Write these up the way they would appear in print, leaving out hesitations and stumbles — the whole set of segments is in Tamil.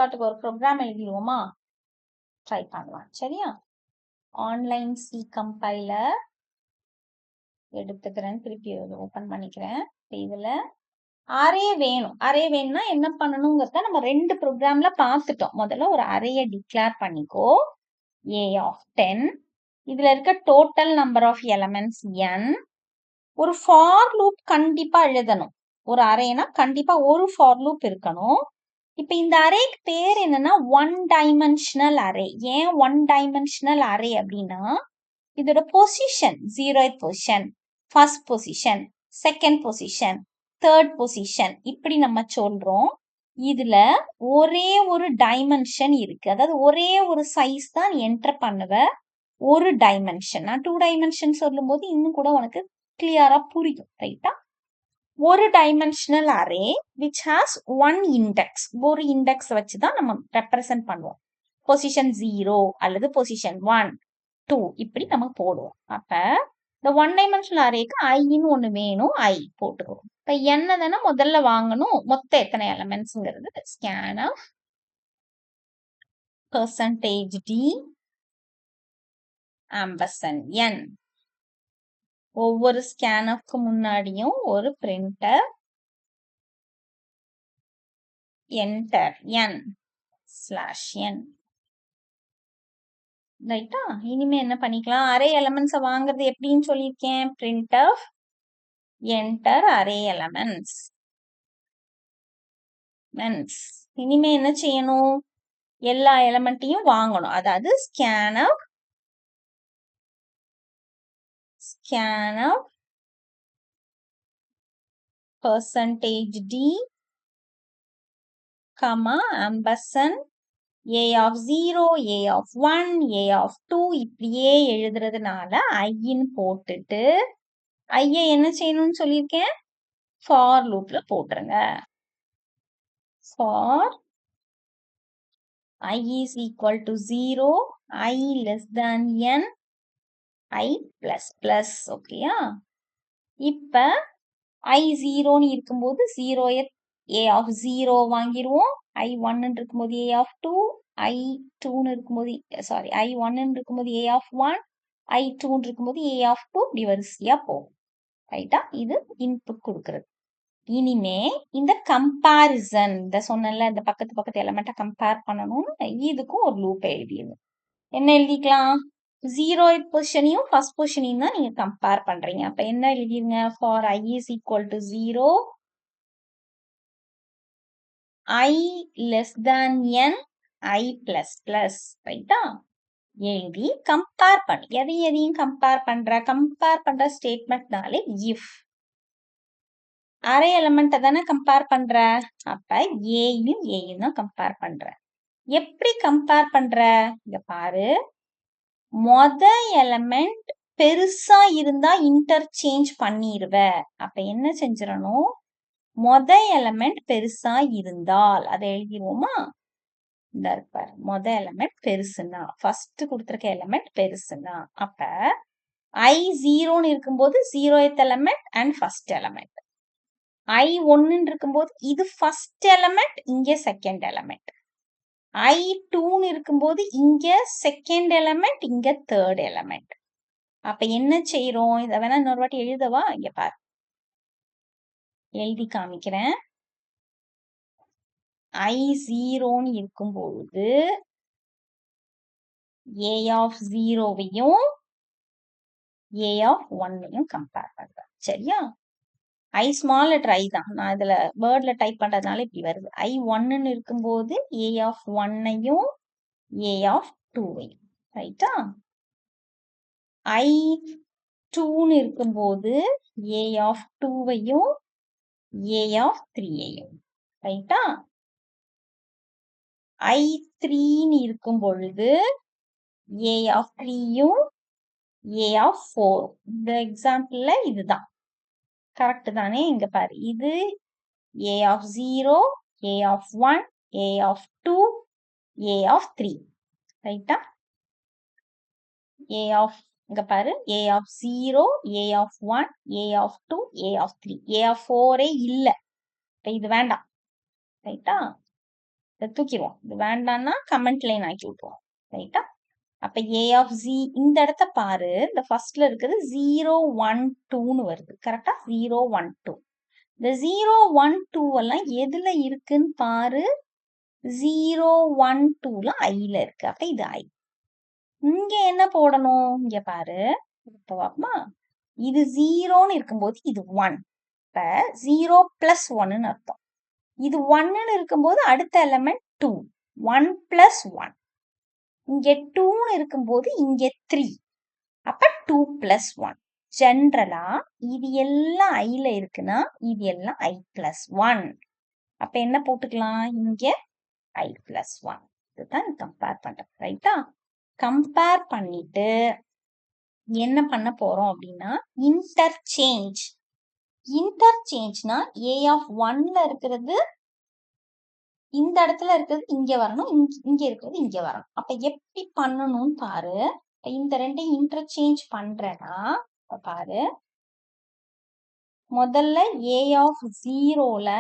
பாட்டுக்கு ஒரு ப்ரோக்ராம் எழுதிடுவோமா? ட்ரை பண்ணலாம். சரியா? ஆன்லைன் சி கம்பைலர் எடுத்துக்கிறேன். திருப்பி ஓபன் பண்ணிக்கிறேன். இதுல அரே வேணும். அரே வேணும்னா என்ன பண்ணணுங்கிறத நம்ம 2 ப்ரோக்ராம்ல பார்த்துட்டோம். முதல்ல ஒரு அரேயை டிக்ளேர் பண்ணிக்கோ. a of 10. இதுல இருக்க total number of elements n. ஒரு ஃபார் லூப் கண்டிப்பா எழுதணும். ஒரு அரேனா கண்டிப்பா ஒரு ஃபார் லூப் இருக்கணும். இப்ப இந்த அரேக்கு பேர் என்னன்னா ஒன் டைமென்ஷனல் அரே. ஏன் ஒன் டைமென்ஷனல் அரே அப்படின்னா இதோட position 0th position, first position, second position, third position இப்படி நம்ம சொல்றோம். இதுல ஒரே ஒரு டைமென்ஷன் இருக்கு. அதாவது ஒரே ஒரு சைஸ் தான் என்டர் பண்ணுவ. ஒரு டைமென்ஷன். நான் 2 டைமென்ஷன் சொல்லும் போது இன்னும் கூட உனக்கு கிளியரா புரியும். ரைட்டா? ஒரு dimensional array which has one index. ஒரு இண்டெக்ஸ் வச்சு தான் நம்ம ரெப்ரசன்ட் பண்ணுவோம். பொசிஷன் 0 அல்லது பொசிஷன் 1, 2 இப்படி நம்ம போடுவோம். அப்ப இந்த ஒன் டைமென்ஷனல் அரேக்கு ஐன்னு ஒண்ணு வேணும். ஐ போட்டுக்கிறோம். இப்ப என்ன தானே முதல்ல வாங்கணும். மொத்தம் எத்தனை எலமெண்ட்ஸ்ங்கிறது scan of percentage d ampersand n. ஒவ்வொரு ஸ்கேனஃப்க்கு முன்னாடியும் ஒரு பிரிண்டர் enter n /n. ரைட்டா? இனிமே என்ன பண்ணிக்கலாம்? அரே எலமெண்ட்ஸ வாங்குறது எப்படின்னு சொல்லியிருக்கேன். printf enter array elements. இனிமே என்ன செய்யணும்? எல்லா எலமெண்ட்டையும் வாங்கணும். அதாவது scanf percentage d ampersand a of 0, a of 1, a of 2 இப்படியே எழுதுறதுனால ஐன்னு போட்டுட்டு ஐய என்ன செய்யணும்னு சொல்லியிருக்கேன். ஃபார் லூப்ல போட்டுருங்க. for I is equal to 0, I less than n, I plus plus. ஓகேயா? இப்ப I 0ன்னு இருக்கும்போது 0th a of 0 வாங்கிருவோம். I 1 இருக்கும்போது a of 2, I 2ன்னு இருக்கும்போது சாரி I 1 இருக்கும்போது a of 1, I 2 இருக்கும்போது a of 2 இப்படி வரிசையா போகும். ரைட்டா? இது இன்புட் கொடுக்கிறது. இனிமே இந்த கம்பாரிசன் இந்த சொன்னல இந்த பக்கத்து எலமெண்ட்டை கம்பேர் பண்ணணும்னு இதுக்கும் ஒரு லூப் எழுதிடணும். என்ன எழுதிக்கலாம்? 0th பொசிஷனையும் ஃபர்ஸ்ட் பொசிஷனையும் தான் நீங்க கம்பேர் பண்றீங்க. அப்ப என்ன எழுதிருங்க? For I is equal to 0, I less than n, I plus plus. ரைட்டா? எழுதி கம்பேர் பண்ணு. எதையும் கம்பேர் பண்ற ஸ்டேட்மெண்ட்னாலே if. அரே எலமெண்ட்டை தானே கம்பேர் பண்ற. அப்ப ஏயும் தான் கம்பேர் பண்ற. எப்படி கம்பேர் பண்ற? இங்க பாரு. மொத எலமெண்ட் பெருசா இருந்தா இன்டர்சேஞ்ச் பண்ணிருவ. அப்ப என்ன செஞ்சிடணும்? மொத எலமெண்ட் பெருசா இருந்தால் அதை எழுதிடுவோமா? இந்த இருப்பாரு. மொத எலமெண்ட் பெருசுன்னா ஃபர்ஸ்ட் கொடுத்திருக்க எலமெண்ட் பெருசுன்னா அப்ப I 0ன்னு இருக்கும்போது 0th element and first element. I 1ன்னு இருக்கும்போது இது ஃபர்ஸ்ட் எலமெண்ட், இங்க செகண்ட் எலமெண்ட். I 2ன்னு இருக்கும்போது இங்க செகண்ட் எலமெண்ட், இங்க தேர்ட் எலமெண்ட். அப்ப என்ன செய்யறோம்? இத வேணா இன்னொரு வாட்டி எழுதவா? இங்க பாரு. எழுதி காமிக்கிறேன். I 0ன்னு இருக்கும்போது A of 0வையும் A of 1வையும் கம்பேர் பண்றேன். சரியா? I small letter I தான். நான் இதுல வேர்ட்ல டைப் பண்றதுனால இப்படி வருது. I 1ன்னு இருக்கும்போது A of 1ஐயும் A of 2வையும். ரைட்டா? I 2ன்னு இருக்கும்போது A of 2வையும் A of 3ஐயும். ரைட்டா? I 3ன்னு இருக்கும் பொழுது A of 3யும் A of 4. இந்த எக்ஸாம்பிள்ல இதுதான். கரெக்ட் தானே? இங்க பாரு. இது A of 0, A of 1, A of 2, A of 3. ரைட்டா? A of இங்க பாரு. A of 0, A of 1, A of 2, A of 3. A of 4 இல்ல. இது வேண்டாம். ரைட்டா? இதை தூக்கிடுவோம். இது வேண்டாம்னா கமெண்ட் லைன் ஆக்கி விட்டுருவோம். ரைட்டா? அப்ப ஏ ஆஃப் ஜி இந்த இடத்த பாரு. இந்த ஃபர்ஸ்ட்ல இருக்கிறது 0 1 2ன்னு வருது. கரெக்டா? 0 1 2. இந்த 0 1 2 எல்லாம் எதுல இருக்குன்னு பாரு. 0 1 2ல ஐல இருக்கு. அப்ப இது ஐ. இங்க என்ன போடணும்? இங்க பாரு. இப்ப வாப்பமா. இது 0ன்னு இருக்கும்போது இது 1. இப்ப 0 பிளஸ் 1ன்னு அர்த்தம். இது 1ன்னு இருக்கும்போது அடுத்த எலிமெண்ட் 2. 1 பிளஸ் 1. இங்க 2ன்னு இருக்கும்போது இங்க 3. அப்ப 2 பிளஸ் 1. ஜென்ரலா இது எல்லாம் ஐல இருக்குன்னா இது எல்லாம் ஐ பிளஸ் 1. அப்ப என்ன போட்டுக்கலாம்? இங்க ஐ பிளஸ் 1. இதுதான் கம்பேர் பண்றேன். ரைட்டா? கம்பேர் பண்ணிட்டு என்ன பண்ண போறோம் அப்படின்னா இன்டர்சேஞ்ச். இன்டர்சேஞ்ச்னா ஏ ஆஃப் 1ல இருக்கிறது இந்த இடத்துல இருக்கிறது இங்க வரணும், இங்க இருக்கிறது இங்க வரணும். அப்ப எப்படி பண்ணணும்னு பாரு. இந்த ரெண்டையும் இன்டர்சேஞ்ச் பண்றேன்னா பாரு. முதல்ல ஏ ஆஃப் 0ல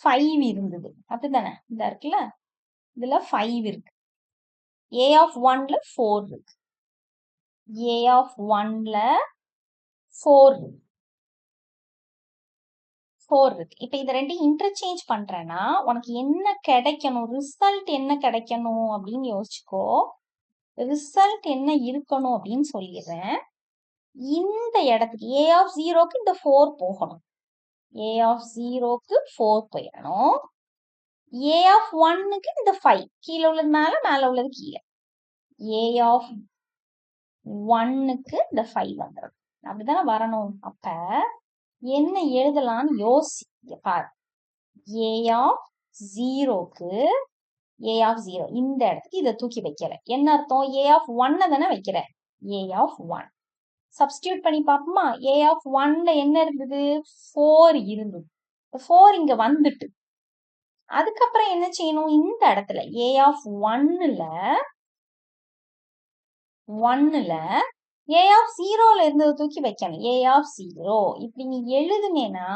5 இருந்தது. அப்படிதானே? இந்த இருக்குல்ல, இதுல 5 இருக்கு. ஏ ஆஃப் 1ல 4 இருக்கு. ஏ ஆஃப் 1ல 4 இருக்கு. 4 இருக்கு. இப்ப இத ரெண்டையும் இன்டர்சேஞ்ச் பண்றேன்னா உனக்கு என்ன கிடைக்கணும்? ரிசல்ட் என்ன கிடைக்கணும் அப்படின்னு யோசிச்சுக்கோ. ரிசல்ட் என்ன இருக்கணும் அப்படின்னு சொல்லிடுறேன். இந்த இடத்துக்கு ஏ ஆஃப் 0க்கு இந்த 4 போகணும். ஏ ஆஃப் 0க்கு 4 போயிடணும். ஏ ஆஃப் 1க்கு இந்த 5 கீழே உள்ளது மேல, மேல உள்ளது கீழே. ஏ ஆஃப் 1க்கு இந்த 5 வந்துடும். அப்படிதானே வரணும். அப்ப என்ன எழுதலாம்னு யோசிக்க பாரு. ஏ ஆஃப் 0க்கு ஏ ஆஃப் 0 இந்த இடத்துக்கு இதை தூக்கி வைக்கிற. என்ன அர்த்தம்? ஏ ஆஃப் 1 தானே வைக்கிற. ஏ ஆஃப் 1 சப்ஸ்டியூட் பண்ணி பார்ப்போமா? ஏ ஆஃப் 1ல என்ன இருந்தது? 4 இருந்தது. 4 இங்க வந்துட்டு அதுக்கப்புறம் என்ன செய்யணும்? இந்த இடத்துல ஏ ஆஃப் 1ல ஏ ஆஃப் 0ல இருந்ததை தூக்கி வைக்கணும். ஏ ஆஃப் 0 இப்படி நீ எழுதுனேனா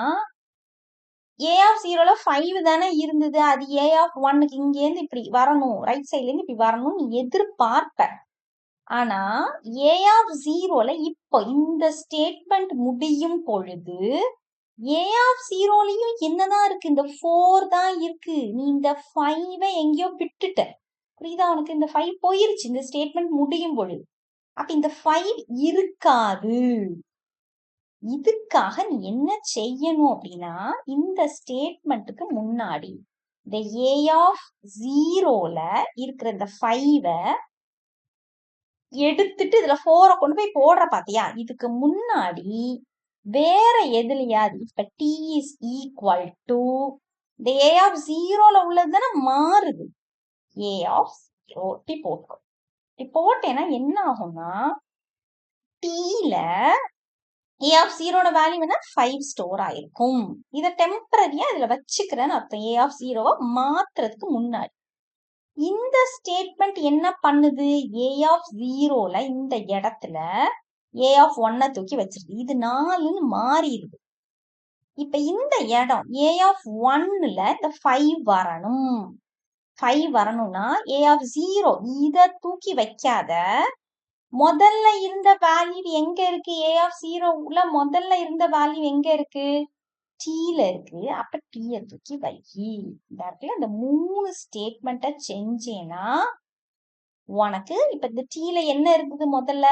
ஏ ஆஃப் 0ல 5 தானே இருந்தது. அது ஏ ஆஃப் 1க்கு இங்க இருந்து இப்படி வரணும், ரைட் சைட்ல இருந்து இப்படி வரணும் நீ எதிர்பார்ப்ப. ஆனா ஏ ஆஃப் 0ல இப்போ இந்த ஸ்டேட்மெண்ட் முடியும் பொழுது ஏ ஆஃப் 0லயும் என்னதான் இருக்கு? இந்த 4 தான் இருக்கு. நீ இந்த 5 எங்கேயோ விட்டுட்ட. புரியுதா உனக்கு? இந்த 5 போயிருச்சு இந்த ஸ்டேட்மெண்ட் முடியும் பொழுது. அப்ப இந்த 5 இருக்காது. இதுக்காக நீ என்ன செய்யணும் அப்படின்னா இந்த ஸ்டேட்மெண்ட்டுக்கு முன்னாடி இந்த ஏ ஆஃப் 0ல இருக்கிற இந்த 5 எடுத்துட்டு இதுல 4 கொண்டு போய் போடுற பாத்தியா? இதுக்கு முன்னாடி வேற எதுலயாவது இப்ப t is equal to இந்த a of 0ல உள்ளது தானே மாறுது. a of 0 இப்படி போட்டுக்கோ. இப்படி போட்டேன்னா என்ன ஆகும்னா tல a of 0ட வேல்யூ என்ன? 5 ஸ்டோர் ஆயிருக்கும். இதை டெம்பரரியா இதுல வச்சுக்கிறேன்னு அர்த்தம். a of 0வை மாத்துறதுக்கு முன்னாடி இந்த ஸ்டேட்மெண்ட் என்ன பண்ணுது? a of 0ல இந்த இடத்துல a of 1 தூக்கி வச்சிருக்கு. இது 4ன்னு மாறிடுது. இப்ப இந்த இடம் a of 1ல இந்த 5 வரணும். 5 வரணும்னா a of 0 இத தூக்கி வைக்காத. முதல்ல இருந்த வேல்யூ எங்க இருக்கு? a of 0ல முதல்ல இருந்த வேல்யூ எங்க இருக்கு? tல இருக்கு. அப்ப t தூக்கி வை. இந்த இடத்துல இந்த 3 ஸ்டேட்மெண்ட்டை செஞ்சேனா உனக்கு இப்ப இந்த tல என்ன இருந்தது? முதல்ல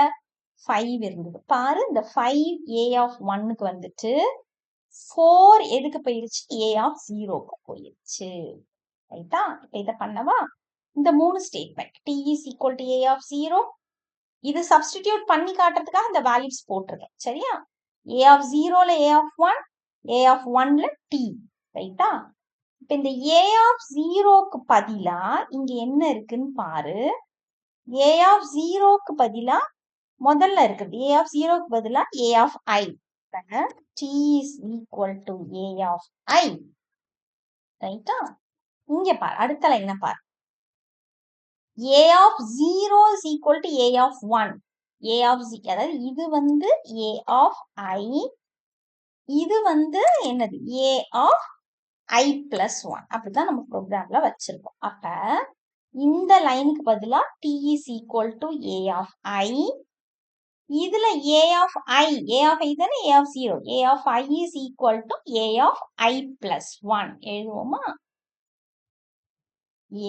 5 இருந்தது. பாரு இந்த 5 a of 1க்கு வந்துட்டு 4 எதுக்கு போயிருச்சு? a of 0க்கு போயிருச்சு. ரைட்டா? இப்ப இதை பண்ணவா? இந்த 3 statement t is equal to a of 0 இது சப்ஸ்டிடியூட் பண்ணி காட்டுறதுக்காக இந்த வேல்யூஸ் போட்டிருக்கேன். சரியா? a of 0ல a of 1 a of 1ல t. ரைட்டா? இப்ப இந்த a of 0க்கு பதிலா இங்க என்ன இருக்குன்னு பாரு. a of 0க்கு பதிலா முதல்ல இருக்குது a of 0க்கு பதிலா a of I. t is equal to a of I. ரைட்டா? இங்க பாரு, அடுத்த லைன் பாரு. a of 0 is equal to a of 1. a of 0 அதாவது இது வந்து a of I, இது வந்து என்னது? a of i plus 1 அப்படிதான் நம்ம ப்ரோக்ராம்ல வச்சிருக்கோம். அப்ப இந்த லைனுக்கு பதிலா t is equal to a of I. இதுல a of I தானே a of 0. a of I is equal to a of I plus 1. எழுதுவோமா?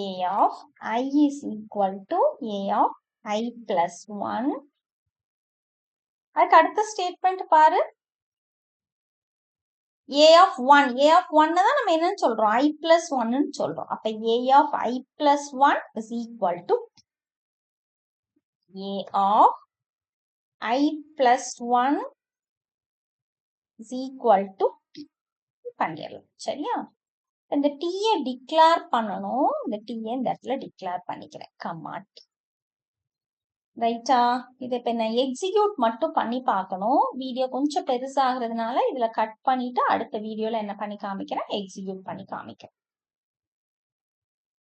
a of I is equal to a of I plus 1. அதுக்கு அடுத்த ஸ்டேட்மெண்ட் பாரு. a of 1 தான் நம்ம என்னன்னு சொல்றோம்? I plus 1 ன்னு சொல்றோம். அப்ப a of I plus 1 is equal to a of I plus 1 is equal to பண்ணிடலாம். சரியா? இந்த t டிக்ளேர் பண்ணணும். இந்த t இந்த இடத்துல டிக்ளேர் பண்ணிக்கிறேன். கம்மா t. ரைட்டா? இதை இப்ப நான் எக்ஸிக்யூட் மட்டும் பண்ணி பார்க்கணும். வீடியோ கொஞ்சம் பெருசாகிறதுனால இதுல கட் பண்ணிட்டு அடுத்த வீடியோல என்ன பண்ணி காமிக்கிறேன்? எக்ஸிக்யூட் பண்ணி காமிக்கிறேன்.